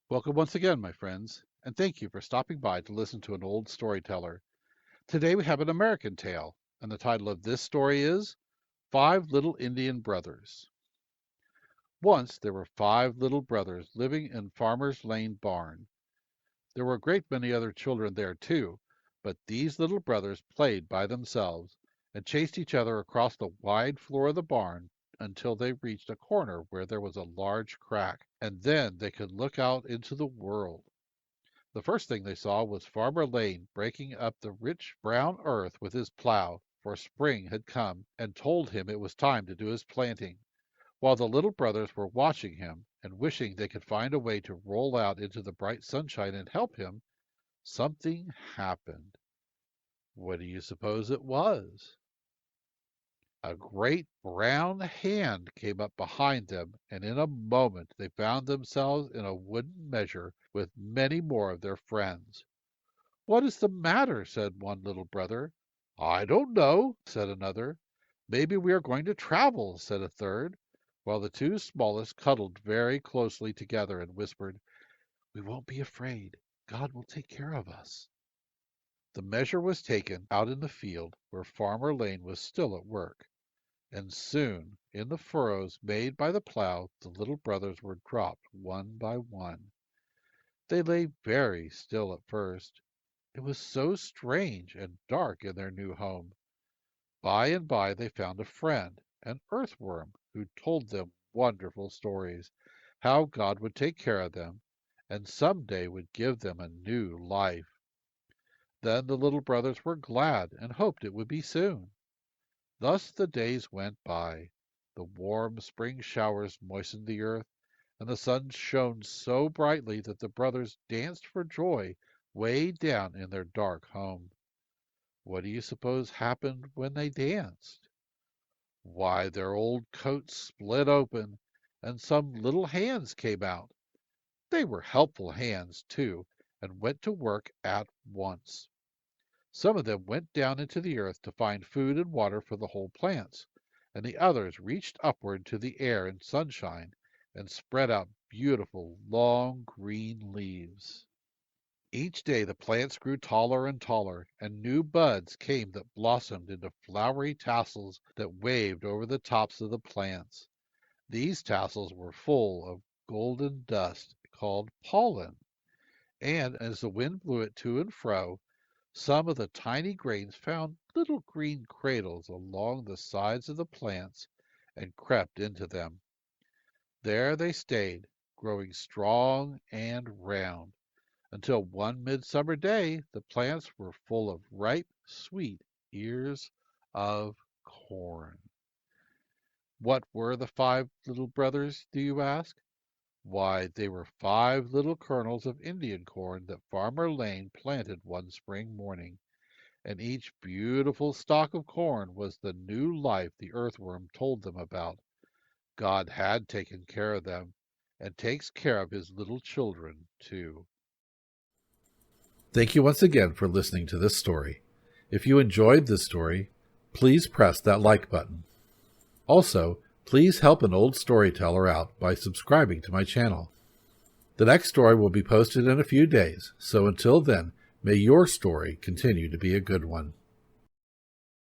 Welcome once again, my friends, and thank you for stopping by to listen to an old storyteller. Today we have an American tale, and the title of this story is Five Little Indian Brothers. Once there were five little brothers living in Farmer's Lane barn. There were a great many other children there too, but these little brothers played by themselves and chased each other across the wide floor of the barn until they reached a corner where there was a large crack, and then they could look out into the world. The first thing they saw was Farmer Lane breaking up the rich brown earth with his plow, for spring had come and told him it was time to do his planting. While the little brothers were watching him and wishing they could find a way to roll out into the bright sunshine and help him, something happened. What do you suppose it was? A great brown hand came up behind them, and in a moment they found themselves in a wooden measure with many more of their friends. "What is the matter?" said one little brother. "I don't know," said another. "Maybe we are going to travel," said a third, while the two smallest cuddled very closely together and whispered, "We won't be afraid. God will take care of us." The measure was taken out in the field where Farmer Lane was still at work, and soon in the furrows made by the plow the little brothers were dropped one by one. They lay very still at first. It was so strange and dark in their new home. By and by they found a friend, an earthworm, who told them wonderful stories, how God would take care of them, and some day would give them a new life. Then the little brothers were glad and hoped it would be soon. Thus the days went by. The warm spring showers moistened the earth, and the sun shone so brightly that the brothers danced for joy way down in their dark home. What do you suppose happened when they danced? Why, their old coats split open, and some little hands came out. They were helpful hands, too, and went to work at once. Some of them went down into the earth to find food and water for the whole plants, and the others reached upward to the air and sunshine and spread out beautiful, long green leaves. Each day the plants grew taller and taller, and new buds came that blossomed into flowery tassels that waved over the tops of the plants. These tassels were full of golden dust called pollen, and as the wind blew it to and fro, some of the tiny grains found little green cradles along the sides of the plants and crept into them. There they stayed, growing strong and round, until one midsummer day the plants were full of ripe, sweet ears of corn. What were the five little brothers, do you ask? Why, they were five little kernels of Indian corn that Farmer Lane planted one spring morning, and each beautiful stalk of corn was the new life the earthworm told them about. God had taken care of them, and takes care of his little children, too. Thank you once again for listening to this story. If you enjoyed this story, please press that like button. Also, please help an old storyteller out by subscribing to my channel. The next story will be posted in a few days, so until then, may your story continue to be a good one.